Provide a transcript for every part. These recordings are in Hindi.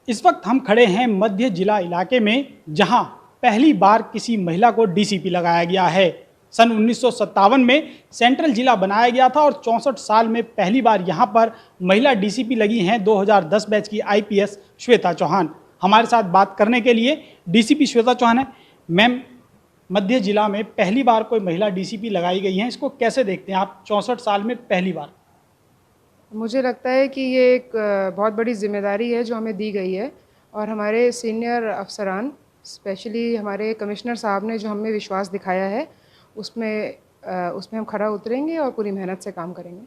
इस वक्त हम खड़े हैं मध्य जिला इलाके में, जहां पहली बार किसी महिला को डीसीपी लगाया गया है। सन 1957 में सेंट्रल जिला बनाया गया था और 64 साल में पहली बार यहां पर महिला डीसीपी लगी हैं 2010 बैच की आईपीएस श्वेता चौहान। हमारे साथ बात करने के लिए डीसीपी श्वेता चौहान है। मैम, मध्य जिला में पहली बार कोई महिला डीसीपी लगाई गई है, इसको कैसे देखते हैं आप 64 साल में पहली बार? मुझे लगता है कि ये एक बहुत बड़ी जिम्मेदारी है जो हमें दी गई है, और हमारे सीनियर अफसरान, स्पेशली हमारे कमिश्नर साहब ने जो हमें विश्वास दिखाया है, उसमें हम खरा उतरेंगे और पूरी मेहनत से काम करेंगे।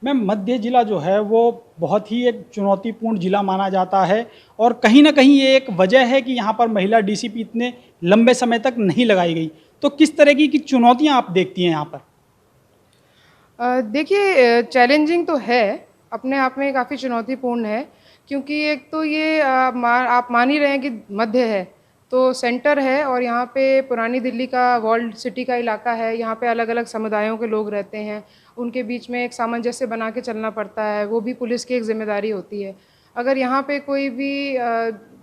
मैम, मध्य जिला जो है वो बहुत ही एक चुनौतीपूर्ण जिला माना जाता है और कहीं ना कहीं ये एक वजह है कि यहाँ पर महिला डीसीपी इतने लंबे समय तक नहीं लगाई गई। तो किस तरह की चुनौतियाँ आप देखती हैं यहाँ पर? देखिए, चैलेंजिंग तो है, अपने आप में काफ़ी चुनौतीपूर्ण है, क्योंकि एक तो ये आप मान ही रहे हैं कि मध्य है, तो सेंटर है, और यहाँ पे पुरानी दिल्ली का वॉल्ड सिटी का इलाका है। यहाँ पे अलग अलग समुदायों के लोग रहते हैं, उनके बीच में एक सामंजस्य बना के चलना पड़ता है, वो भी पुलिस की एक जिम्मेदारी होती है। अगर यहाँ पे कोई भी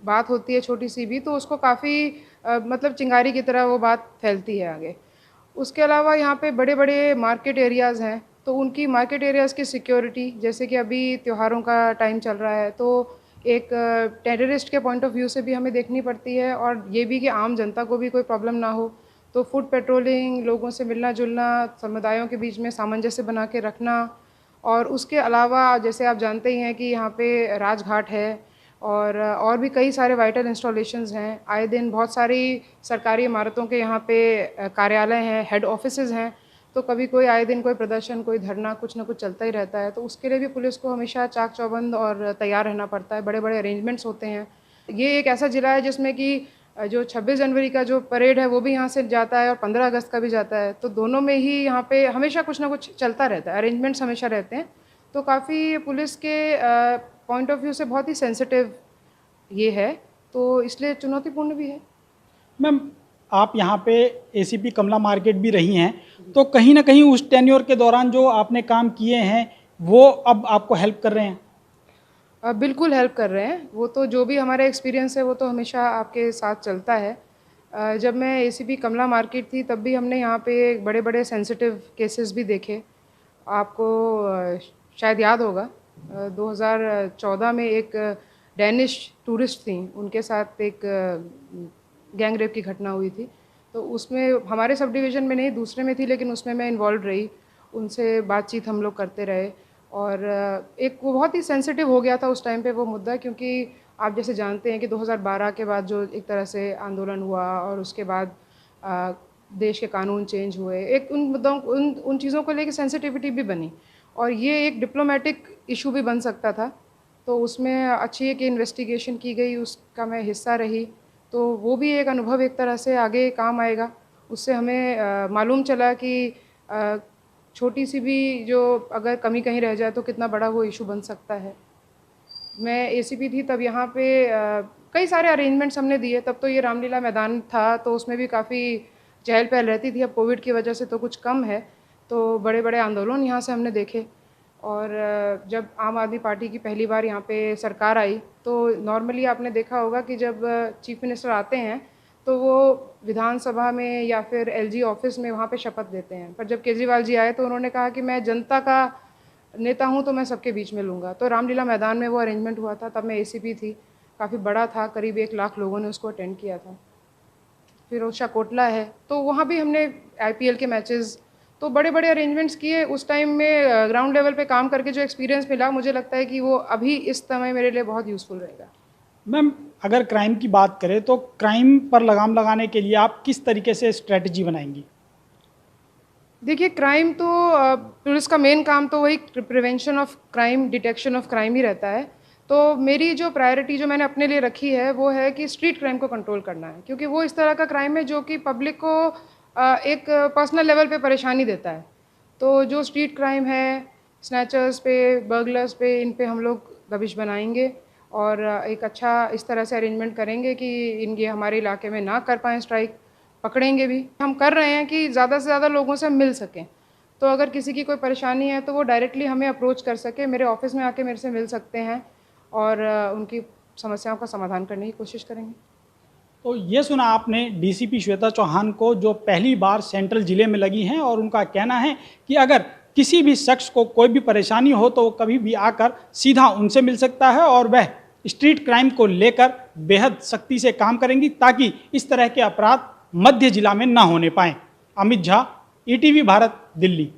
बात होती है छोटी सी भी, तो उसको काफ़ी मतलब चिंगारी की तरह वो बात फैलती है आगे। उसके अलावा यहाँ पे बड़े बड़े मार्केट एरियाज़ हैं, तो उनकी मार्केट एरियाज़ की सिक्योरिटी, जैसे कि अभी त्योहारों का टाइम चल रहा है, तो एक टेररिस्ट के पॉइंट ऑफ व्यू से भी हमें देखनी पड़ती है, और ये भी कि आम जनता को भी कोई प्रॉब्लम ना हो। तो फुट पेट्रोलिंग, लोगों से मिलना जुलना, समुदायों के बीच में सामंजस्य बना के रखना, और उसके अलावा जैसे आप जानते ही हैं कि यहाँ पे राजघाट है, और भी कई सारे वाइटल इंस्टॉलेशंस हैं। आए दिन बहुत सारी सरकारी इमारतों के यहाँ पे कार्यालय हैं, हेड ऑफिसेज़ हैं, तो कभी कोई आए दिन कोई प्रदर्शन, कोई धरना, कुछ ना कुछ चलता ही रहता है। तो उसके लिए भी पुलिस को हमेशा चाक चौबंद और तैयार रहना पड़ता है, बड़े बड़े अरेंजमेंट्स होते हैं। ये एक ऐसा ज़िला है जिसमें कि जो 26 जनवरी का जो परेड है वो भी यहाँ से जाता है, और 15 अगस्त का भी जाता है, तो दोनों में ही यहाँ पे हमेशा कुछ ना कुछ चलता रहता है, अरेंजमेंट्स हमेशा रहते हैं। तो काफ़ी पुलिस के पॉइंट ऑफ व्यू से बहुत ही सेंसिटिव ये है, तो इसलिए चुनौतीपूर्ण भी है। मैम, आप यहाँ पे एसीपी कमला मार्केट भी रही हैं, तो कहीं ना कहीं उस टेन्योर के दौरान जो आपने काम किए हैं वो अब आपको हेल्प कर रहे हैं? बिल्कुल हेल्प कर रहे हैं। वो तो जो भी हमारा एक्सपीरियंस है वो तो हमेशा आपके साथ चलता है। जब मैं एसीपी कमला मार्केट थी तब भी हमने यहाँ पे बड़े बड़े सेंसिटिव केसेस भी देखे। आपको शायद याद होगा, 2014 में एक डैनिश टूरिस्ट थी, उनके साथ एक गैंग रेप की घटना हुई थी। तो उसमें हमारे सब डिवीज़न में नहीं, दूसरे में थी, लेकिन उसमें मैं इन्वॉल्व रही। उनसे बातचीत हम लोग करते रहे, और एक वो बहुत ही सेंसिटिव हो गया था उस टाइम पे वो मुद्दा, क्योंकि आप जैसे जानते हैं कि 2012 के बाद जो एक तरह से आंदोलन हुआ, और उसके बाद देश के कानून चेंज हुए, एक उन मुद्दों उन चीज़ों को लेके सेंसिटिविटी भी बनी, और ये एक डिप्लोमेटिक इशू भी बन सकता था। तो उसमें अच्छी एक इन्वेस्टिगेशन की गई, उसका मैं हिस्सा रही, तो वो भी एक अनुभव एक तरह से आगे काम आएगा। उससे हमें मालूम चला कि छोटी सी भी जो अगर कमी कहीं रह जाए तो कितना बड़ा वो इशू बन सकता है। मैं एसीपी थी तब यहाँ पे कई सारे अरेंजमेंट्स हमने दिए। तब तो ये रामलीला मैदान था, तो उसमें भी काफ़ी चहल पहल रहती थी। अब कोविड की वजह से तो कुछ कम है, तो बड़े बड़े आंदोलन यहाँ से हमने देखे। और जब आम आदमी पार्टी की पहली बार यहाँ पे सरकार आई, तो नॉर्मली आपने देखा होगा कि जब चीफ मिनिस्टर आते हैं तो वो विधानसभा में या फिर एलजी ऑफिस में वहाँ पे शपथ लेते हैं। पर जब केजरीवाल जी आए तो उन्होंने कहा कि मैं जनता का नेता हूँ, तो मैं सबके बीच में लूँगा। तो रामलीला मैदान में वो अरेंजमेंट हुआ था, तब मैं एसीपी थी। काफ़ी बड़ा था, करीब 1 लाख लोगों ने उसको अटेंड किया था। फिर ओरछा कोटला है, तो वहाँ भी हमने आईपीएल के मैचेस, तो बड़े बड़े अरेंजमेंट्स किए। उस टाइम में ग्राउंड लेवल पे काम करके जो एक्सपीरियंस मिला, मुझे लगता है कि वो अभी इस समय मेरे लिए बहुत यूज़फुल रहेगा। मैम, अगर क्राइम की बात करें तो क्राइम पर लगाम लगाने के लिए आप किस तरीके से स्ट्रेटजी बनाएंगी? देखिए, क्राइम तो पुलिस का मेन काम तो वही prevention of crime, detection of crime ही रहता है। तो मेरी जो प्रायोरिटी जो मैंने अपने लिए रखी है वो है कि स्ट्रीट क्राइम को कंट्रोल करना है, क्योंकि वो इस तरह का क्राइम है जो कि पब्लिक को एक पर्सनल लेवल पे परेशानी देता है। तो जो स्ट्रीट क्राइम है, स्नैचर्स पे, बर्गलर्स पे, इन पे हम लोग दबिश बनाएंगे, और एक अच्छा इस तरह से अरेंजमेंट करेंगे कि ये हमारे इलाके में ना कर पाएँ स्ट्राइक। पकड़ेंगे भी, हम कर रहे हैं कि ज़्यादा से ज़्यादा लोगों से मिल सकें। तो अगर किसी की कोई परेशानी है तो वो डायरेक्टली हमें अप्रोच कर सके, मेरे ऑफ़िस में आके मेरे से मिल सकते हैं, और उनकी समस्याओं का समाधान करने की कोशिश करेंगे। तो ये सुना आपने डीसीपी श्वेता चौहान को, जो पहली बार सेंट्रल जिले में लगी हैं, और उनका कहना है कि अगर किसी भी शख्स को कोई भी परेशानी हो तो वो कभी भी आकर सीधा उनसे मिल सकता है और वह स्ट्रीट क्राइम को लेकर बेहद सख्ती से काम करेंगी ताकि इस तरह के अपराध मध्य जिला में ना होने पाएं। अमित झा, ईटीवी भारत, दिल्ली।